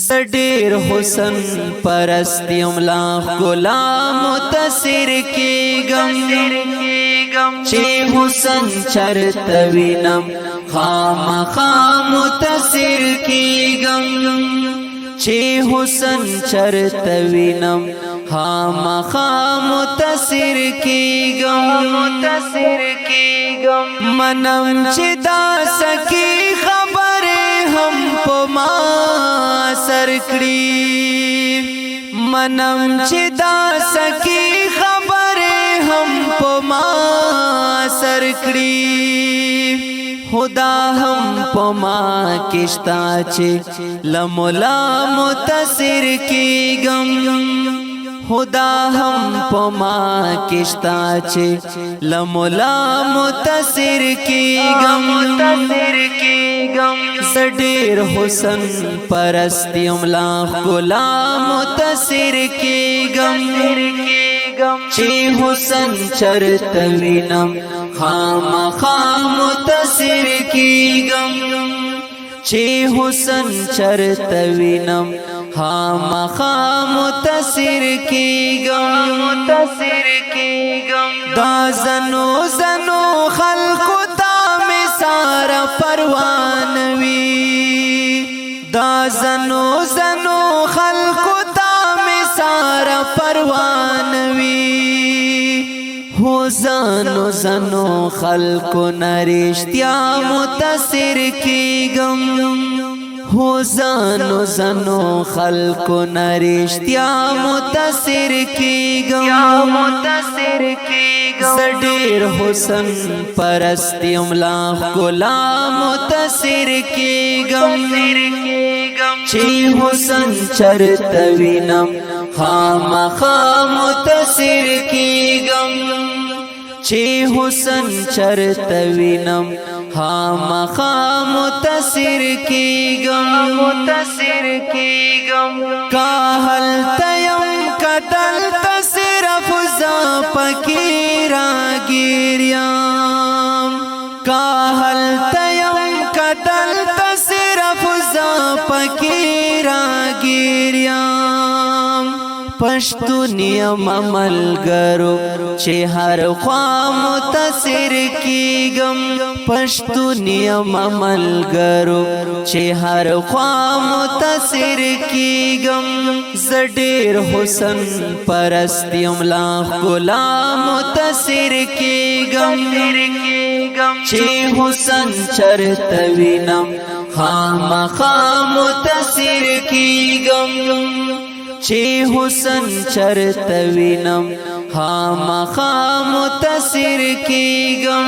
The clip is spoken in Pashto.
زډیر حسن پرستیم لا غلام متصر کیږم چې حسن چرته وینم خامخا متصر کیږم چې حسن چرته وینم خامخا متصر کیږم منم چې دا سکی خبره هم په ما سر کړی منم چې دا سکی خبره هم په ما سر کړی خدا هم په ما کشتا چې لمولا متصر کیږم خدا هم په ما کشتا چې لمولا متصر کیږم زډیر حسن پرستیم لا غلام متصر کیږم چې حسن چرته وینم خامخا متصر کیږم چې حسن چرته وینم خامخا متصر کیږم دا زنو خلقو تا می سارا پروان وی دا زنو خلقو تا می سارا پروان وی ہو زنو خلقو نرشتیا متصر کیږم ہو زنو خلقو نرشتیا متصر کیږم زډیر حسن پرستیم لا غلام متصر کیږم چې حسن چرته وینم خامخا متصر کیږم چې حسن چرته وینم خامخا متصر کیږم کاهل تیم کدل تصرف ز پکی راګیریام کاهل تیم کدل تصرف ز پکی راګیریام پښتونیم ملګرو چې هر خوا متصر کیږم پښتونیم ملګرو چې هر خوا متصر کیږم زډیر حسن پرستیم لا غلام متصر کیږم چې حسن چرته وینم خامخا متصر کیږم چې حسن چرته وینم خامخا متصر کیږم